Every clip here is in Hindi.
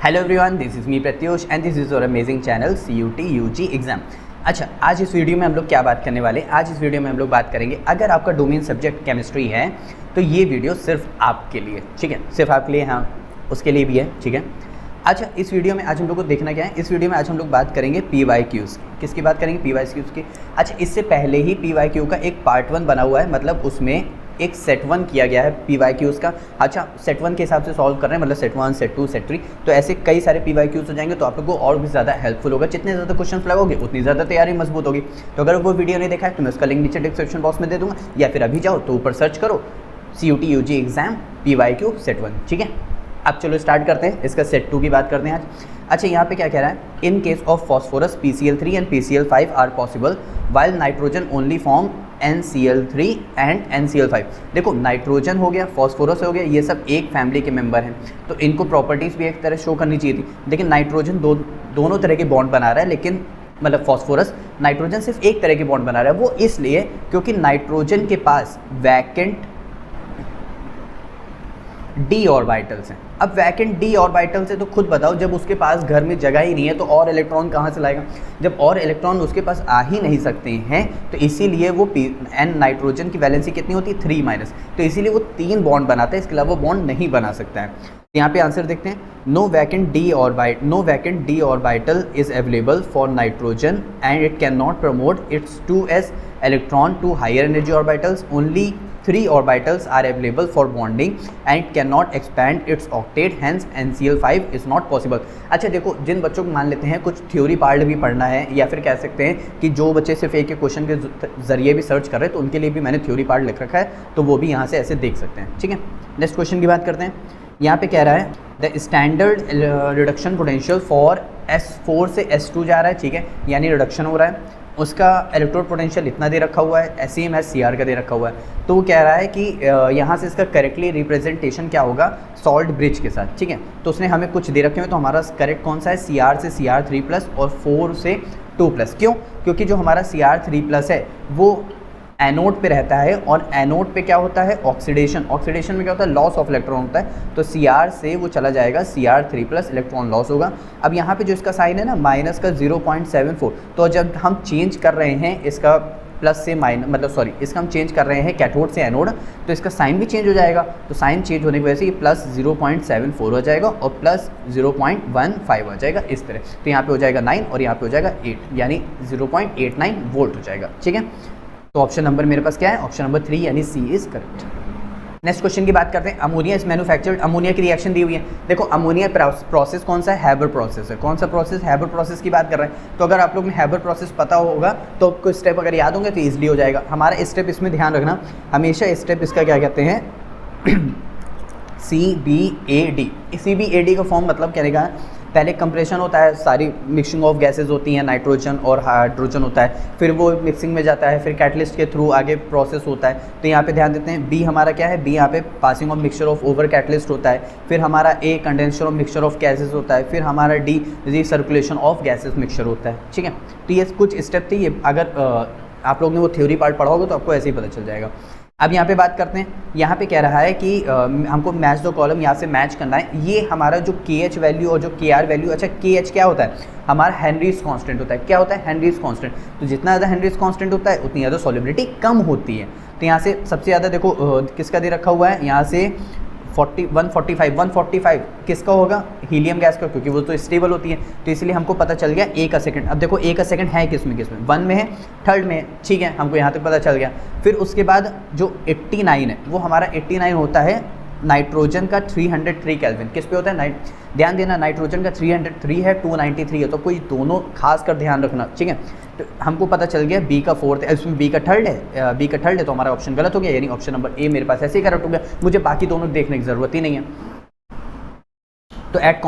Hello everyone, this is me Pratyush and this is your amazing channel CUT UG exam. अच्छा, आज इस वीडियो में हम लोग क्या बात करने वाले हैं? आज इस वीडियो में हम लोग बात करेंगे, अगर आपका डोमेन सब्जेक्ट केमिस्ट्री है तो ये वीडियो सिर्फ आपके लिए, ठीक है, सिर्फ आपके लिए, हाँ उसके लिए भी है, ठीक है। अच्छा, इस वीडियो में आज हम लोग को देखना क्या है? इस वीडियो में आज हम लोग बात करेंगे PYQs की। किसकी बात करेंगे? PYQs की। अच्छा, इससे पहले ही PYQ का एक पार्ट 1 बना हुआ है, मतलब उसमें एक सेट 1 किया गया है PYQs का। अच्छा, सेट 1 के हिसाब से सॉल्व कर रहे हैं, मतलब सेट 1, सेट 2, सेट 3, तो ऐसे कई सारे PYQs हो जाएंगे, तो आप लोग को और भी ज़्यादा हेल्पफुल होगा। जितने ज़्यादा क्वेश्चन लगोगे उतनी ज़्यादा तैयारी मजबूत होगी। तो अगर वो वीडियो नहीं देखा है तो मैं उसका लिंक नीचे डिस्क्रिप्शन बॉक्स में दे दूँगा, या फिर अभी जाओ तो ऊपर सर्च करो CUT UG exam PYQ set 1, ठीक है। अब चलो स्टार्ट करते हैं, इसका सेट 2 की बात करते हैं आज। अच्छा, यहाँ पे क्या कह रहा है? In case of phosphorus PCl3 and PCl5 are possible while nitrogen only form NCl3 and NCl5। देखो, नाइट्रोजन हो गया, फॉस्फोरस हो गया, ये सब एक फैमिली के मेंबर हैं, तो इनको प्रॉपर्टीज़ भी एक तरह शो करनी चाहिए थी। लेकिन नाइट्रोजन दोनों तरह के बॉन्ड बना रहा है, लेकिन मतलब फॉस्फोरस नाइट्रोजन सिर्फ एक तरह के बॉन्ड बना रहा है। वो इसलिए क्योंकि नाइट्रोजन के पास वैकेंट d ऑर्बिटल्स हैं। अब वैकेंट d ऑर्बिटल्स है तो खुद बताओ, जब उसके पास घर में जगह ही नहीं है तो और इलेक्ट्रॉन कहाँ से लाएगा? जब और इलेक्ट्रॉन उसके पास आ ही नहीं सकते हैं, तो इसीलिए वो n नाइट्रोजन की वैलेंसी कितनी होती है? 3-, तो इसीलिए वो 3 बॉन्ड बनाता है, इसके अलावा बॉन्ड नहीं बना सकता है। तो यहाँ पे आंसर देखते हैं, no vacant d orbital is available for nitrogen and it can not promote its 2s electron to higher energy orbitals. Only 3 orbitals are available for bonding and it cannot expand its octet, hence NCl5 is not possible। अच्छा देखो, जिन बच्चों को मान लेते हैं कुछ थ्योरी पार्ट भी पढ़ना है, या फिर कह सकते हैं कि जो बच्चे सिर्फ एक क्वेश्चन के जरिए भी सर्च कर रहे हैं, तो उनके लिए भी मैंने थ्योरी पार्ट लिख रखा है, तो वो भी यहाँ से ऐसे देख सकते हैं, ठीक है। नेक्स्ट क्वेश्चन की बात करते हैं। यहाँ पे कह रहा है the standard reduction potential for S4 से S2 जा रहा है, ठीक है, यानी रिडक्शन हो रहा है। उसका इलेक्ट्रोड पोटेंशियल इतना दे रखा हुआ है, सेम एज CR का दे रखा हुआ है। तो वो कह रहा है कि यहाँ से इसका करेक्टली रिप्रेजेंटेशन क्या होगा? सॉल्ट ब्रिज के साथ, ठीक है। तो उसने हमें कुछ दे रखे हुए, तो हमारा करेक्ट कौन सा है? CR से CR3+ और 4 से 2+। क्यों? क्योंकि जो हमारा CR3+ है वो एनोड पे रहता है, और एनोड पे क्या होता है? ऑक्सीडेशन। ऑक्सीडेशन में क्या होता है? लॉस ऑफ इलेक्ट्रॉन होता है। तो CR से वो चला जाएगा CR3+, इलेक्ट्रॉन लॉस होगा। अब यहाँ पे जो इसका साइन है ना, माइनस का 0.74, तो जब हम चेंज कर रहे हैं इसका प्लस से माइनस, मतलब सॉरी, इसका हम चेंज कर रहे हैं कैथोड से एनोड, तो इसका साइन भी चेंज हो जाएगा। तो साइन चेंज होने की वजह से ये प्लस 0.74 हो जाएगा और प्लस 0.15 हो जाएगा, इस तरह। तो यहाँ पे हो जाएगा 9 और यहाँ पे हो जाएगा 8, यानी 0.89 वोल्ट हो जाएगा, ठीक है। तो ऑप्शन नंबर मेरे पास क्या है? ऑप्शन नंबर 3 यानी C is correct. Next question की बात करते हैं। अमोनिया इज मैन्युफैक्चर्ड, अमोनिया की रिएक्शन दी हुई है। देखो, अमोनिया प्रोसेस कौन सा है? हैबर प्रोसेस है। कौन सा प्रोसेस? हैबर प्रोसेस की बात कर रहे हैं। तो अगर आप लोग ने हैबर प्रोसेस पता होगा तो आपको स्टेप अगर याद होंगे तो ईजिली हो जाएगा। हमारा स्टेप इसमें ध्यान रखना, हमेशा स्टेप इसका क्या कहते हैं? CBAD। CBAD का फॉर्म मतलब क्या रहेगा? पहले कंप्रेशन होता है, सारी मिक्सिंग ऑफ गैसेज होती हैं, नाइट्रोजन और हाइड्रोजन होता है, फिर वो मिक्सिंग में जाता है, फिर कैटलिस्ट के थ्रू आगे प्रोसेस होता है। तो यहाँ पे ध्यान देते हैं, B हमारा क्या है? B यहाँ पे passing of mixture of over catalyst होता है, फिर हमारा A condenser of mixture of gases होता है, फिर हमारा D recirculation of gases mixture होता है, ठीक है। तो ये कुछ स्टेप थी, ये अगर आप लोग ने वो थ्योरी पार्ट पढ़ा होगा तो आपको ऐसे ही पता चल जाएगा। अब यहाँ पे बात करते हैं, यहाँ पे कह रहा है कि हमको मैच दो कॉलम यहाँ से मैच करना है। ये हमारा जो KH वैल्यू और जो KR वैल्यू, अच्छा KH क्या होता है? हमारा हेनरीज कांस्टेंट होता है। क्या होता है? Henrys constant. तो जितना ज़्यादा हेनरीज कांस्टेंट होता है उतनी ज़्यादा सॉल्युबिलिटी कम होती है। तो यहाँ से सबसे ज़्यादा देखो किसका दे रखा हुआ है? यहाँ से 145 किसका होगा? हीलियम गैस का, क्योंकि वो तो स्टेबल होती है। तो इसलिए हमको पता चल गया A का सेकंड। अब देखो A का सेकंड है किसमें? 1 में है, 3rd में है, ठीक है, हमको यहाँ तक पता चल गया। फिर उसके बाद जो 89 है वो हमारा 89 होता है नाइट्रोजन का 303 केल्विन। किस पे होता है? ध्यान देना, नाइट्रोजन का 303 है, 293 है, तो कोई दोनों खास कर ध्यान रखना, ठीक है। तो हमको पता चल गया B का 4th है, इसमें B का 3rd है, B का 3rd है, तो हमारा ऑप्शन गलत हो गया, यानी ऑप्शन नंबर A मेरे पास ऐसे ही करेक्ट हो गया। मुझे बाकी दोनों देखने की ज़रूरत ही नहीं है। तो at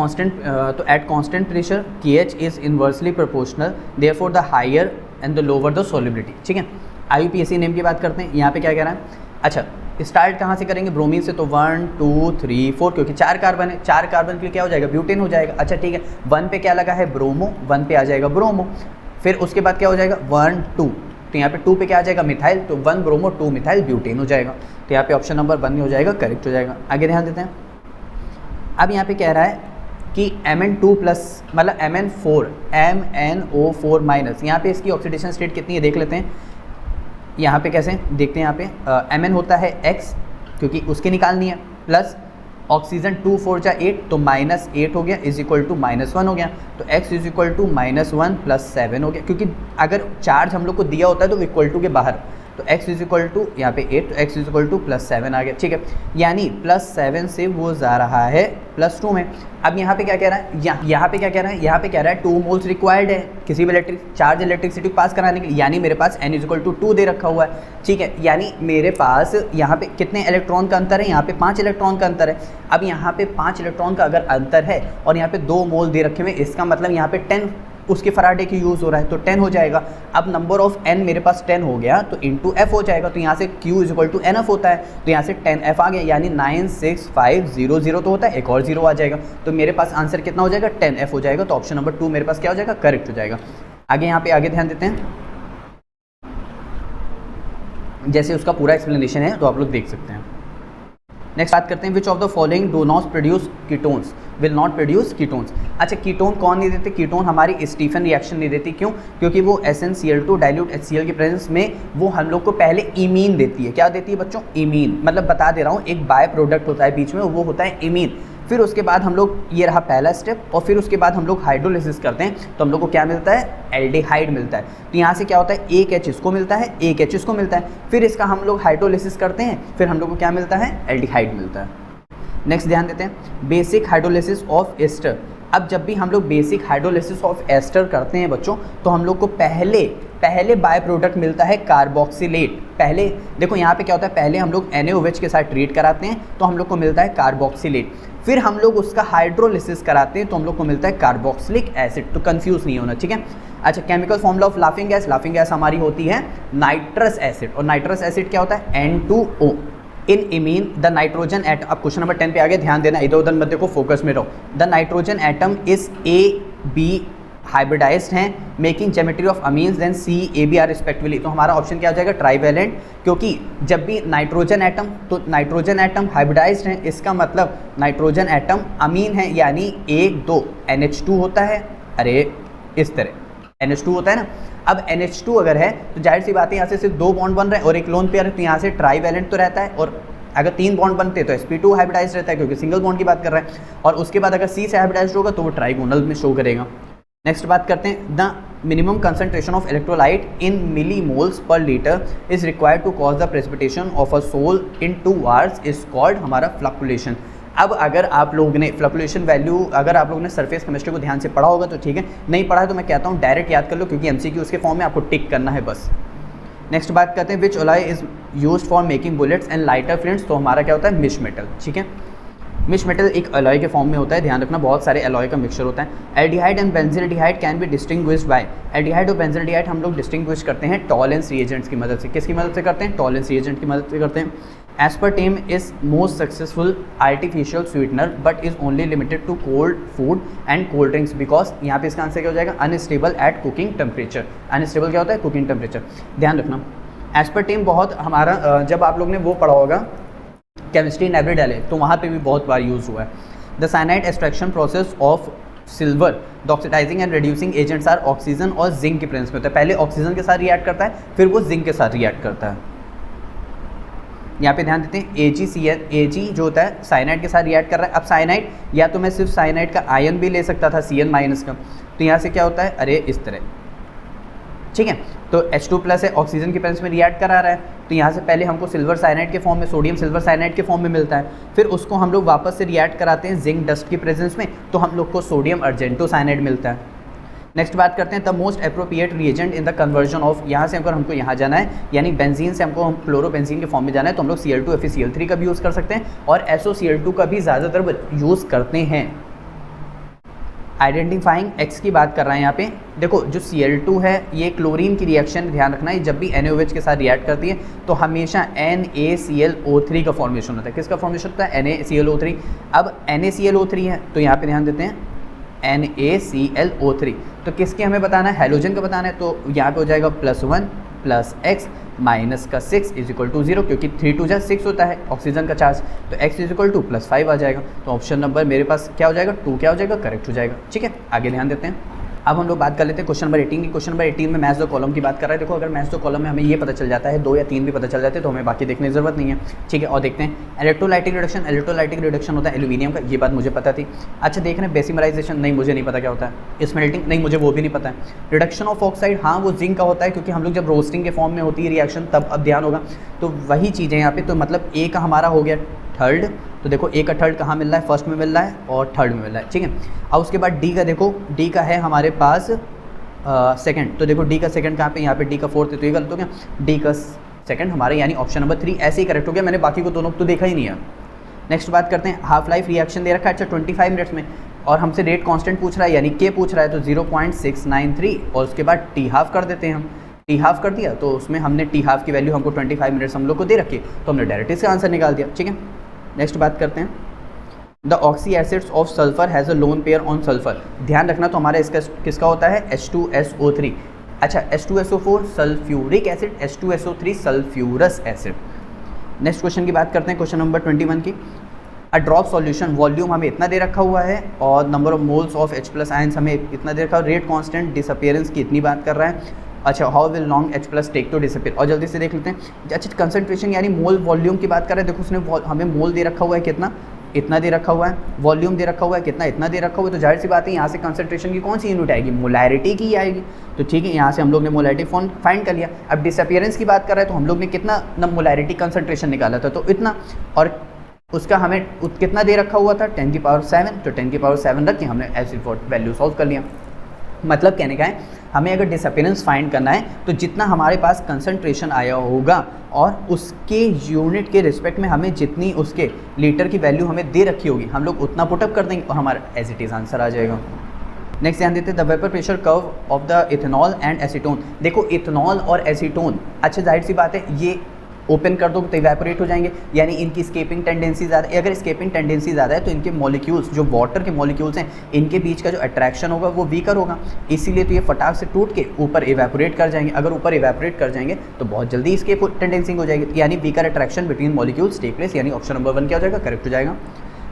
constant pressure KH is inversely proportional, therefore the higher and the lower the solubility, ठीक है। IUPAC नेम की बात करते हैं। यहाँ पे क्या कह रहा है? अच्छा, स्टार्ट कहाँ से करेंगे? ब्रोमीन से। तो 1 2 3 4, क्योंकि 4 कार्बन है, 4 कार्बन के लिए क्या हो जाएगा? ब्यूटेन हो जाएगा। अच्छा ठीक है, 1 पे क्या लगा है? ब्रोमो, 1 पे आ जाएगा ब्रोमो। फिर उसके बाद क्या हो जाएगा? 1 2, तो यहाँ पे 2 पे क्या आ जाएगा? मिथाइल, तो 1 ब्रोमो 2 मिथाइल ब्यूटेन हो जाएगा। तो यहाँ पे ऑप्शन नंबर 1 हो जाएगा, करेक्ट हो जाएगा। आगे ध्यान देते हैं। अब यहाँ पे कह रहा है कि Mn2 प्लस मतलब MnO4 माइनस, यहाँ पे इसकी ऑक्सीडेशन स्टेट कितनी है देख लेते हैं। यहाँ पे कैसे देखते हैं, यहाँ पे Mn होता है x क्योंकि उसकी निकालनी है, प्लस ऑक्सीजन 2 4 जा 8 तो -8 हो गया इज इक्वल टू -1 हो गया, तो x इज इक्वल टू -1 + 7 हो गया, क्योंकि अगर चार्ज हम लोग को दिया होता है तो इक्वल टू के बाहर, तो x इज इक्वल टू यहाँ पे 8, तो x इज इक्वल टू +7 आ गया, ठीक है। यानी +7 से वो जा रहा है +2 में। अब यहाँ पे क्या कह रहा है, यहाँ पे क्या कह रहा है, यहाँ पे कह रहा है 2 मोल्स रिक्वायर्ड है किसी भी इलेक्ट्रिसिटी पास कराने के लिए, यानी मेरे पास n इज इक्वल टू 2 दे रखा हुआ है, ठीक है। यानी मेरे पास यहाँ पे कितने इलेक्ट्रॉन का अंतर है, यहाँ पे 5 इलेक्ट्रॉन का अंतर है। अब यहाँ पे 5 इलेक्ट्रॉन का अगर अंतर है और यहाँ पे 2 मोल दे रखे हुए, इसका मतलब यहाँ पे 10 उसके फराडे की यूज़ हो रहा है, तो 10 हो जाएगा। अब नंबर ऑफ n मेरे पास 10 हो गया तो इंटू f हो जाएगा, तो यहाँ से q is equal to nf होता है, तो यहाँ से 10f आ गया, यानी 96500 तो होता है, एक और 0 आ जाएगा, तो मेरे पास आंसर कितना हो जाएगा, 10f हो जाएगा। तो ऑप्शन नंबर 2 मेरे पास क्या हो जाएगा, करेक्ट हो जाएगा। आगे यहाँ पे आगे ध्यान देते हैं, जैसे उसका पूरा एक्सप्लेनेशन है तो आप लोग देख सकते हैं। नेक्स्ट बात करते हैं, which of the following do not produce ketones, will not produce ketones. अच्छा, कीटोन कौन नहीं देते, कीटोन हमारी स्टीफन रिएक्शन नहीं देती, क्यों, क्योंकि वो SnCl2 डाइल्यूट HCl की प्रेजेंस में वो हम लोग को पहले इमीन देती है। क्या देती है बच्चों, इमीन, मतलब बता दे रहा हूँ एक बाय प्रोडक्ट होता है बीच में, वो होता है इमीन। फिर उसके बाद हम लोग, ये रहा पहला स्टेप, और फिर उसके बाद हम लोग हाइड्रोलिसिस करते हैं तो हम लोग को क्या मिलता है, एल्डिहाइड मिलता है। तो यहाँ से क्या होता है, एक H इसको मिलता है, एक H इसको मिलता है, फिर इसका हम लोग हाइड्रोलिसिस करते हैं, फिर हम लोग को क्या मिलता है, एल्डिहाइड मिलता है। नेक्स्ट ध्यान देते हैं, बेसिक हाइड्रोलिसिस ऑफ एस्टर। अब जब भी हम लोग बेसिक हाइड्रोलिसिस ऑफ एस्टर करते हैं बच्चों, तो हम लोग को पहले बाय प्रोडक्ट मिलता है कार्बोक्सिलेट। पहले देखो यहाँ पे क्या होता है, पहले हम लोग NaOH के साथ ट्रीट कराते हैं तो हम लोग को मिलता है कार्बोक्सिलेट, फिर हम लोग उसका हाइड्रोलिसिस कराते हैं तो हम लोग को मिलता है कार्बोक्सिलिक एसिड। तो कंफ्यूज नहीं होना, ठीक है। अच्छा, chemical formula of laughing gas, laughing gas हमारी होती है नाइट्रस एसिड, और नाइट्रस एसिड क्या होता है, N2O। In imine the nitrogen atom, अब क्वेश्चन नंबर 10 पे आगे ध्यान देना, इधर उधर मत देखो, फोकस में रहो। The nitrogen atom is AB hybridized हैं, making geometry of amines then CAB are respectively. तो हमारा ऑप्शन क्या हो जाएगा, ट्राइवेलेंट, क्योंकि जब भी नाइट्रोजन एटम, तो नाइट्रोजन एटम हाइब्रिडाइज्ड हैं, इसका मतलब नाइट्रोजन एटम अमीन है, यानी 1 2 NH2 होता है, अरे इस तरह NH2 होता है ना। अब NH2 अगर है तो जाहिर सी बात है यहाँ से सिर्फ 2 बॉन्ड बन रहे हैं और एक लोन पेयर है, तो यहाँ से ट्राइवेलेंट तो रहता है, और अगर 3 बॉन्ड बनते तो sp2 हाइब्रिडाइज रहता है क्योंकि सिंगल बॉन्ड की बात कर रहे हैं, और उसके बाद अगर C से हाइब्रिडाइज होगा तो वो ट्राइगोनल में शो करेगा। नेक्स्ट बात करते हैं, the minimum concentration of electrolyte in millimoles per litre is required to cause the precipitation of a sol in 2 hours is called हमारा फ्लक्चुएशन। अब अगर आप लोग ने फ्लक्चुएशन वैल्यू, अगर आप लोगों ने सरफेस केमिस्ट्री को ध्यान से पढ़ा होगा तो ठीक है, नहीं पढ़ा है तो मैं कहता हूँ डायरेक्ट याद कर लो, क्योंकि MCQ उसके फॉर्म में आपको टिक करना है बस। नेक्स्ट बात करते हैं, which alloy is used for making bullets and lighter flints. तो हमारा क्या होता है, मिश मेटल, ठीक है। मिश मेटल एक अलॉय के फॉर्म में होता है, ध्यान रखना, बहुत सारे अलॉय का मिक्सचर होता है। Aldehyde and benzaldehyde can be distinguished by, aldehyde और बेंजील्डिहाइड हम लोग डिस्टिंग्विश करते हैं टॉलेंस रिएजेंट्स की मदद से। किसकी मदद से करते हैं, टॉलेंस रिएजेंट की मदद से करते हैं। Aspartame is most successful artificial sweetener but is only limited to cold food and cold drinks, because यहाँ पे इसका आंसर क्या हो जाएगा, unstable at cooking temperature. Unstable क्या होता है, कुकिंग टेम्परेचर, ध्यान रखना। एस्पर्टेम बहुत हमारा, जब आप लोग ने वो पढ़ा होगा केमिस्ट्री इन एवरी डे, तो वहाँ पे भी बहुत बार यूज़ हुआ है। The cyanide extraction process of silver the oxidising and reducing agents are oxygen और जिंक की प्रेजेंस में होता है। पहले ऑक्सीजन के साथ रिएक्ट करता है, फिर वो जिंक के साथ रिएक्ट करता है। यहाँ पे ध्यान देते हैं, Ag जो होता है साइनाइड के साथ रिएक्ट कर रहा है। अब साइनाइड, या तो मैं सिर्फ साइनाइड का आयन भी ले सकता था Cn माइनस का, तो यहाँ से क्या होता है, अरे इस तरह, ठीक है। तो H2+ है, ऑक्सीजन की प्रेजेंस में रिएक्ट करा रहा है, तो यहाँ से पहले हमको सिल्वर साइनाइड के फॉर्म में, सोडियम सिल्वर साइनाइड के फॉर्म में मिलता है, फिर उसको हम लोग वापस से रिएक्ट कराते हैं जिंक डस्ट की प्रेजेंस में, तो हम लोग को सोडियम अर्जेंटो साइनाइड मिलता है। नेक्स्ट बात करते हैं, the most appropriate reagent in the conversion of, यहाँ से अगर हमको यहाँ जाना है, यानी बेंजीन से हमको क्लोरोबेंजीन के फॉर्म में जाना है, तो हम लोग Cl2 FeCl3 का भी यूज़ कर सकते हैं, और SOCl2 का भी ज़्यादातर यूज़ करते हैं। आइडेंटिफाइंग एक्स की बात कर रहे हैं यहाँ पे, देखो जो Cl2 है ये क्लोरीन की रिएक्शन, ध्यान रखना है, जब भी NaOH के साथ रिएक्ट करती है तो हमेशा NaClO3 का फॉर्मेशन होता है। किसका फॉर्मेशन होता है, NaClO3। अब NaClO3 है तो यहाँ पे ध्यान देते हैं NaClO3, तो किसके हमें बताना है, हैलोजन का बताना है, तो यहाँ पे हो जाएगा +1 + x माइनस का 6 इज इक्वल टू 0, क्योंकि 3 2 6 होता है ऑक्सीजन का चार्ज, तो x इज इक्वल टू +5 आ जाएगा। तो ऑप्शन नंबर मेरे पास क्या हो जाएगा, 2 क्या हो जाएगा, करेक्ट हो जाएगा। ठीक है, आगे ध्यान देते हैं। अब हम लोग बात कर लेते हैं क्वेश्चन नंबर 18 की। क्वेश्चन नंबर 18 में मैच द कॉलम की बात कर रहा है। देखो अगर मैच द कॉलम में हमें ये पता चल जाता है, 2 या 3 भी पता चल जाते हैं, तो हमें बाकी देखने की जरूरत नहीं है। ठीक है, और देखते हैं इलेक्ट्रोलाइटिक रिडक्शन। इलेक्ट्रोलाइटिक रिडक्शन होता है एल्यूमिनियम का, ये बात मुझे पता थी। अच्छा देख रहे हैं बेसिमराइजेशन, नहीं मुझे नहीं पता क्या होता है। स्मेल्टिंग, नहीं मुझे वो भी नहीं पता है। रिडक्शन ऑफ ऑक्साइड, हाँ वो जिंक का होता है, क्योंकि हम लोग जब रोस्टिंग के फॉर्म में होती है रिएक्शन तब अब ध्यान होगा। तो वही चीज़ें यहाँ पे, तो मतलब ए का हमारा हो गया थर्ड, तो देखो ए का थर्ड कहाँ मिल रहा है, फर्स्ट में मिल रहा है और थर्ड में मिल रहा है। ठीक है, अब उसके बाद डी का देखो, डी का है हमारे पास सेकंड, तो देखो डी का सेकंड कहाँ पे, यहाँ पे डी का फोर्थ है, तो ये गलत हो गया। डी का सेकंड हमारे यानी ऑप्शन नंबर 3 ऐसे ही करेक्ट हो गया। मैंने बाकी को दोनों तो देखा ही नहीं है। नेक्स्ट बात करते हैं, हाफ लाइफ रिएक्शन दे रखा है अच्छा 25 मिनट्स में, और हमसे रेट कांस्टेंट पूछ रहा है यानी के पूछ रहा है, तो 0.693 और उसके बाद टी हाफ कर देते हैं हम। टी हाफ कर दिया तो उसमें हमने टी हाफ की वैल्यू हमको 25 मिनट्स हम लोग को दे रखी, तो हमने डायरेक्ट इसका आंसर निकाल दिया। ठीक है, नेक्स्ट बात करते हैं, the oxy acids of sulphur has a lone pair on sulphur. ध्यान रखना, तो हमारा इसका किसका होता है, H2SO3। अच्छा H2SO4 sulphuric acid, H2SO3 sulphurous acid. Next question की बात करते हैं, क्वेश्चन नंबर 21 की। अ ड्रॉप सॉल्यूशन, वॉल्यूम हमें इतना दे रखा हुआ है और number of moles of H+ ions हमें इतना दे रखा है, रेट कांस्टेंट डिसअपियरेंस की इतनी बात कर रहा है। अच्छा how will long H+ take to disappear, और जल्दी से देख लेते हैं। अच्छा कंसंट्रेशन यानी मोल वॉल्यूम की बात कर रहे हैं, देखो उसने हमें मोल दे रखा हुआ है कितना, इतना दे रखा हुआ है, वॉल्यूम दे रखा हुआ है कितना, इतना दे रखा हुआ है, तो जाहिर सी बात है यहाँ से कंसंट्रेशन की कौन सी यूनिट आएगी, मोलैरिटी की आएगी। तो ठीक है, यहाँ से हम लोग ने मोलैरिटी फाइंड कर लिया। अब डिसअपियरेंस की बात कर रहे हैं, तो हम लोग ने कितना मोलैरिटी कंसंट्रेशन निकाला था, तो इतना, और उसका हमें कितना दे रखा हुआ था 10⁷, तो 10⁷ रख के हमने ऐसी वैल्यू सॉल्व कर लिया। मतलब कहने का है, हमें अगर डिसअपियरेंस फाइंड करना है तो जितना हमारे पास कंसंट्रेशन आया होगा और उसके यूनिट के रिस्पेक्ट में हमें जितनी उसके लीटर की वैल्यू हमें दे रखी होगी, हम लोग उतना पुटअप कर देंगे और हमारा एज इट इज़ आंसर आ जाएगा। नेक्स्ट ध्यान देते हैं, the vapour pressure curve of the ethanol and acetone. देखो इथेनॉल और एसीटोन, अच्छा जाहिर सी बात है ये ओपन कर दो तो इवेपोरेट हो जाएंगे, यानी इनकी स्केपिंग टेंडेंसी ज़्यादा है। अगर स्केपिंग टेंडेंसी ज़्यादा है तो इनके मॉलिक्यूल्स, जो वाटर के मॉलिक्यूल्स हैं, इनके बीच का जो अट्रैक्शन होगा वो वीकर होगा, इसीलिए तो ये फटाक से टूट के ऊपर इवेपोरेट कर जाएंगे। अगर ऊपर इवेपोरेट कर जाएंगे तो बहुत जल्दी इसकी टेंडेंसी हो जाएगी, यानी weaker attraction between molecules take place, यानी ऑप्शन नंबर 1 क्या हो जाएगा, करेक्ट हो जाएगा।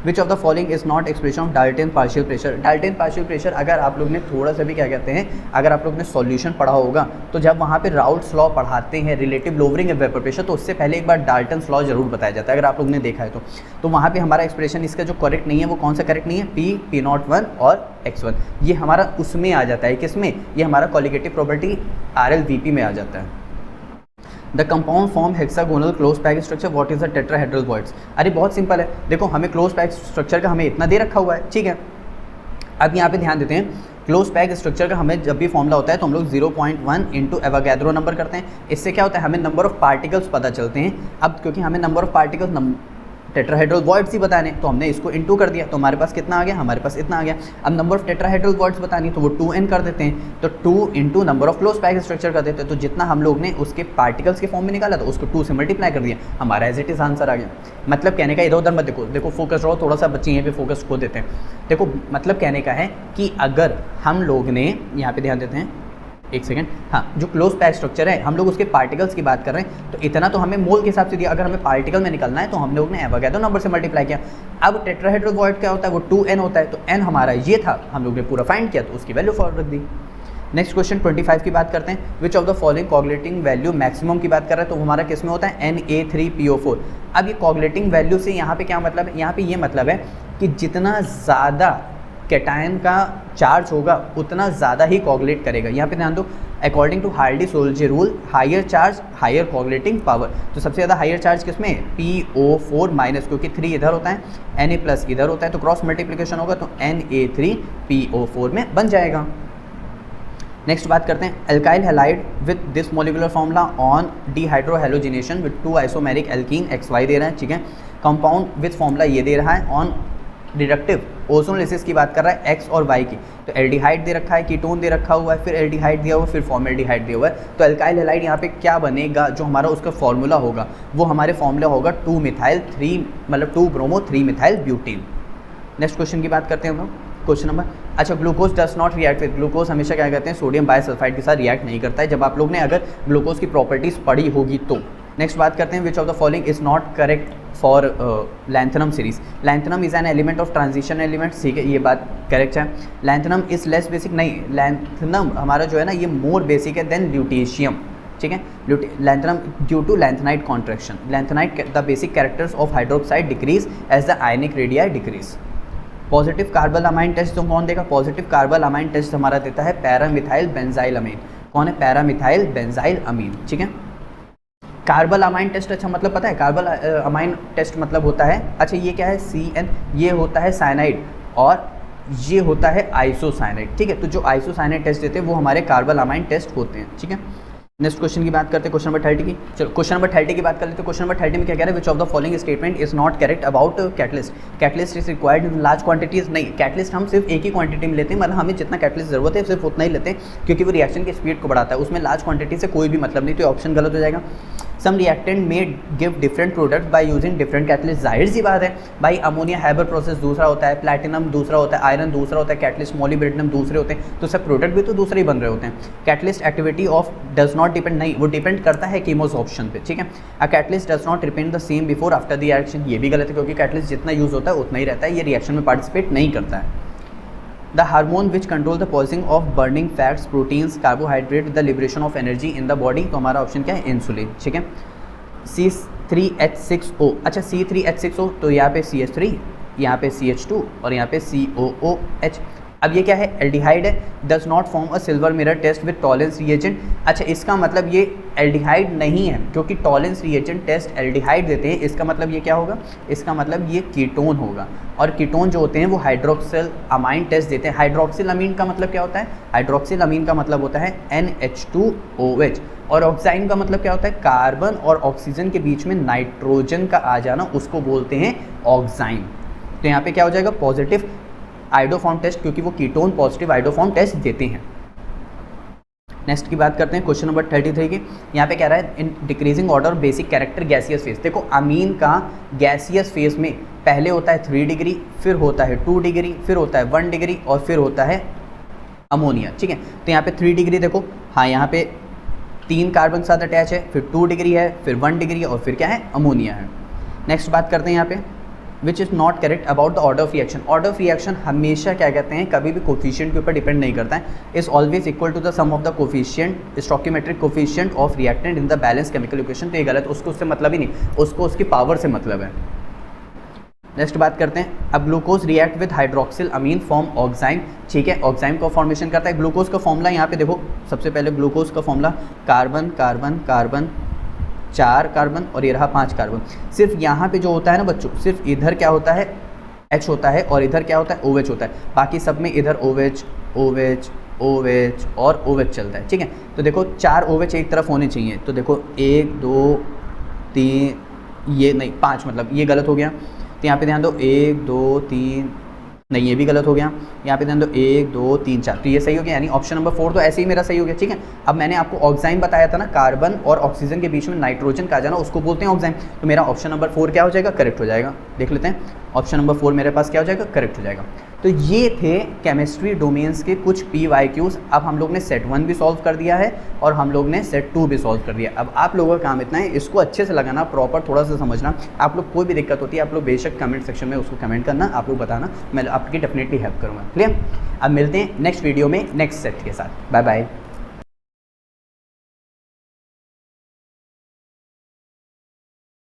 Which of the following is not expression of Dalton partial pressure. Dalton partial pressure अगर आप लोग ने थोड़ा सा भी क्या कहते हैं, अगर आप लोग ने सॉल्यूशन पढ़ा होगा तो जब वहाँ पे राउट्स लॉ पढ़ाते हैं relative lowering of vapour pressure, तो उससे पहले एक बार डाल्टन्स लॉ जरूर बताया जाता है, अगर आप लोग ने देखा है तो वहाँ पे हमारा एक्सप्रेशन इसका जो करेक्ट नहीं है वो कौन सा करेक्ट नहीं है, P0 और X1, ये हमारा उसमें आ जाता है, किसमें, ये हमारा कॉलिगेटिव प्रॉपर्टी RLVP में आ जाता है। The compound form hexagonal close pack structure, what is the tetrahedral voids. अरे बहुत सिंपल है, देखो हमें क्लोज पैक स्ट्रक्चर का हमें इतना दे रखा हुआ है, ठीक है। अब यहाँ पे ध्यान देते हैं, क्लोज पैक स्ट्रक्चर का हमें जब भी फॉर्मूला होता है तो हम लोग 0.1 इंटू एवोगैड्रो नंबर करते हैं। इससे क्या होता है, हमें नंबर ऑफ पार्टिकल्स पता चलते हैं। अब क्योंकि हमें number of particles tetrahedral voids ही बताने, तो हमने इसको इनटू कर दिया, तो हमारे पास कितना आ गया, हमारे पास इतना आ गया। अब नंबर ऑफ टेट्राहेड्रल वॉइड्स बतानी तो वो 2n कर देते हैं, तो 2 into number of close pack structure कर देते हैं। तो जितना हम लोग ने उसके पार्टिकल्स के फॉर्म में निकाला तो उसको 2 से मल्टीप्लाई कर दिया, हमारा एज इट इज आंसर आ गया। मतलब कहने का इधर उधर मत देखो फोकस रहो, थोड़ा सा बच्चे यहाँ पे फोकस खो देते हैं। देखो मतलब कहने का है कि अगर हम लोग ने यहाँ पे ध्यान देते हैं, एक सेकंड, हाँ, जो क्लोज पैक स्ट्रक्चर है हम लोग उसके पार्टिकल्स की बात कर रहे हैं, तो इतना तो हमें मोल के हिसाब से दिया। अगर हमें पार्टिकल में निकलना है तो हम लोग ने एवोगैड्रो नंबर से मल्टीप्लाई किया। अब टेट्राहेड्रल वॉइड क्या होता है, वो 2n होता है, तो n हमारा ये था, हम लोग ने पूरा फाइंड किया तो उसकी वैल्यू फॉरवर्ड रख दी। नेक्स्ट क्वेश्चन 25 की बात करते हैं, which of the following coagulating value maximum की बात कर रहे हैं, तो हमारा किस में होता है, Na3PO4। अब ये कोऑगुलेटिंग वैल्यू से यहाँ पे क्या मतलब है, यहाँ पे ये मतलब है कि जितना ज़्यादा कैटायन का चार्ज होगा उतना ज़्यादा ही कोऑगुलेट करेगा। यहाँ पे ध्यान दो, according to Hardy Schulze rule, higher charge higher coagulating power. तो सबसे ज़्यादा हायर चार्ज किसमें, PO4 माइनस, क्योंकि 3 इधर होता है, Na+ इधर होता है, तो क्रॉस मल्टीप्लिकेशन होगा तो Na3PO4 में बन जाएगा। नेक्स्ट बात करते हैं, alkyl halide with this molecular formula on dehydrohalogenation with 2 isomeric alkene XY दे रहा है, ठीक है। कंपाउंड विद फॉर्मूला ये दे रहा है ऑन रिडक्टिव ओजोनोलिसिस की बात कर रहा है X और Y की, तो एल्डिहाइड दे रखा है, कीटोन दे रखा हुआ है, फिर एल्डिहाइड दिया हुआ है, फिर फॉर्मेल्डिहाइड दिया हुआ है। तो एल्काइल हैलाइड यहाँ पे क्या बनेगा, जो हमारा उसका फॉर्मूला होगा वो हमारे फॉर्मूला होगा 2 मिथाइल 3 मतलब 2 bromo 3 methyl butene. Next question की बात करते हैं हम लोग, क्वेश्चन नंबर, अच्छा glucose does not react with, glucose हमेशा क्या कहते हैं सोडियम बाइसल्फाइड के साथ रिएक्ट नहीं करता है, जब आप लोग ने अगर ग्लूकोज की प्रॉपर्टीज़ पढ़ी होगी तो। नेक्स्ट बात करते हैं which of the following is not correct for lanthanum series. Lanthanum is an element of transition element, ठीक है ये बात करेक्ट है। लैंथनम इज लेस बेसिक, नहीं लैंथनम हमारा जो है ना ये मोर बेसिक है देन ल्यूटेशियम, ठीक है। Lanthanum due to lanthanide contraction, lanthanide the basic characters of hydroxide decrease as the ionic radii decrease. Positive carbylamine test तो कौन देगा, पॉजिटिव कार्बल अमाइन टेस्ट हमारा देता है पैरामिथाइल बेंजाइल अमीन। कौन है, पैरामिथाइल बेंजाइल अमीन, ठीक है। कार्बल अमाइन टेस्ट, अच्छा मतलब पता है कार्बल अमाइन टेस्ट मतलब होता है, अच्छा ये क्या है CN, ये होता है साइनाइड और ये होता है आइसोसाइनाइड, ठीक है। तो जो आइसोसाइनाइड टेस्ट देते हैं वो हमारे कार्बल अमाइन टेस्ट होते हैं, ठीक है। नेक्स्ट क्वेश्चन की बात करते हैं, क्वेश्चन नंबर 30 की। चलो क्वेश्चन नंबर 30 की बात कर लेते हैं। क्वेश्चन नंबर 30 में क्या कह रहा है, विच of the following statement is not correct about catalyst. Catalyst is required in large quantities, नहीं कैटलिस्ट हम सिर्फ एक ही क्वांटिटी में लेते हैं, मतलब हमें जितना कैटलिस्ट जरूरत है सिर्फ उतना ही लेते हैं, क्योंकि वो रिएक्शन की स्पीड को बढ़ाता है, उसमें लार्ज क्वांटिटी से कोई भी मतलब नहीं, तो ऑप्शन गलत हो जाएगा। सम रिएक्टेंट में give different product by using different catalyst, जाहिर सी बात है भाई, अमोनिया हैबर प्रोसेस दूसरा होता है, प्लैटिनम दूसरा होता है, आयरन दूसरा होता है, कैटलिस्ट मोलिब्डेनम दूसरे होते हैं, तो सब प्रोडक्ट भी तो दूसरे ही बन रहे होते हैं। Catalyst activity of does not depend, नहीं वो डिपेंड करता है कीमोसॉर्प्शन पे, ठीक है। A catalyst does not रिपेंड the same before after the reaction, ये भी गलत है क्योंकि कैटलिस्ट जितना यूज होता है उतना ही रहता है, ये रिएक्शन में पार्टिसिपेट नहीं करता है। The hormone which control the pausing of burning fats proteins carbohydrate the liberation of energy in the body, तो हमारा ऑप्शन क्या है इंसुलिन, ठीक है। C3H6O, अच्छा C3H6O तो यहाँ पे CH3, यहाँ पे CH2 और यहाँ पे COOH। अब ये क्या है, एल्डिहाइड है, does not form a silver mirror test with Tollens reagent, अच्छा इसका मतलब ये एल्डिहाइड नहीं है क्योंकि टॉलेंस रिएजेंट टेस्ट एल्डिहाइड देते हैं, इसका मतलब ये क्या होगा, इसका मतलब ये कीटोन होगा, और कीटोन जो होते हैं वो हाइड्रोक्सिल अमाइन टेस्ट देते हैं। हाइड्रोक्सिल अमीन का मतलब क्या होता है, हाइड्रोक्सिल अमीन का मतलब होता है NH2OH, और ऑक्साइन का मतलब क्या होता है, कार्बन और ऑक्सीजन के बीच में नाइट्रोजन का आ जाना, उसको बोलते हैं ऑक्साइन। तो यहाँ पे क्या हो जाएगा, पॉजिटिव आइडोफॉर्म टेस्ट, क्योंकि वो कीटोन पॉजिटिव आइडोफॉर्म टेस्ट देते हैं। नेक्स्ट की बात करते हैं, क्वेश्चन नंबर 33 की। यहाँ पे कह रहा है in decreasing order basic character gaseous phase, देखो अमीन का गैसियस फेज में पहले होता है 3 डिग्री, फिर होता है 2 डिग्री, फिर होता है 1 डिग्री और फिर होता है अमोनिया, ठीक है। तो यहाँ पे 3 डिग्री देखो, हाँ यहाँ पे 3 कार्बन साथ अटैच है, फिर 2 डिग्री है, फिर 1 डिग्री है और फिर क्या है, अमोनिया है। नेक्स्ट बात करते हैं यहाँ पे which is not correct about the order of reaction. Order of reaction हमेशा क्या कहते हैं, कभी भी कोफिशिएंट के ऊपर डिपेंड नहीं करता है, is always equal to the sum of the coefficient stoichiometric coefficient of reactant in the balance chemical equation, तो ये गलत, उसको उससे मतलब ही नहीं, उसको उसकी पावर से मतलब है। नेक्स्ट बात करते हैं, अब glucose react with hydroxyl amine form oxime, ठीक है, ऑक्साइन का फॉर्मेशन करता है। ग्लूकोज का फॉर्मूला यहाँ पे देखो, सबसे पहले ग्लूकोज का formula carbon carbon carbon 4 carbon और ये रहा 5 कार्बन। सिर्फ यहाँ पे जो होता है ना बच्चों, सिर्फ इधर क्या होता है, H होता है और इधर क्या होता है, OH होता है, बाकी सब में इधर OH OH OH और OH चलता है, ठीक है। तो देखो 4 OH एक तरफ होने चाहिए, तो देखो 1 2 3, ये नहीं 5, मतलब ये गलत हो गया, तो यहाँ पे ध्यान दो 1 2 3, नहीं ये भी गलत हो गया, यहाँ पे ध्यान दो 1 2 3 4, तो ये सही हो गया, यानी ऑप्शन नंबर 4 तो ऐसे ही मेरा सही हो गया, ठीक है। अब मैंने आपको ऑक्साइन बताया था ना, कार्बन और ऑक्सीजन के बीच में नाइट्रोजन का आ जाना, उसको बोलते हैं ऑक्साइन, तो मेरा ऑप्शन नंबर 4 क्या हो जाएगा, करेक्ट हो जाएगा। देख लेते हैं, ऑप्शन नंबर 4 मेरे पास क्या हो जाएगा, करेक्ट हो जाएगा। तो ये थे केमिस्ट्री डोमेन्स के कुछ PYQs। अब हम लोग ने सेट 1 भी सॉल्व कर दिया है और हम लोग ने सेट 2 भी सॉल्व कर दिया। अब आप लोगों का काम इतना है, इसको अच्छे से लगाना, प्रॉपर थोड़ा सा समझना। आप लोग कोई भी दिक्कत होती है आप लोग बेशक कमेंट सेक्शन में उसको कमेंट करना, आप लोग बताना, मैं आपकी डेफिनेटली हेल्प करूँगा। क्लियर, अब मिलते हैं नेक्स्ट वीडियो में नेक्स्ट सेट के साथ। Bye bye.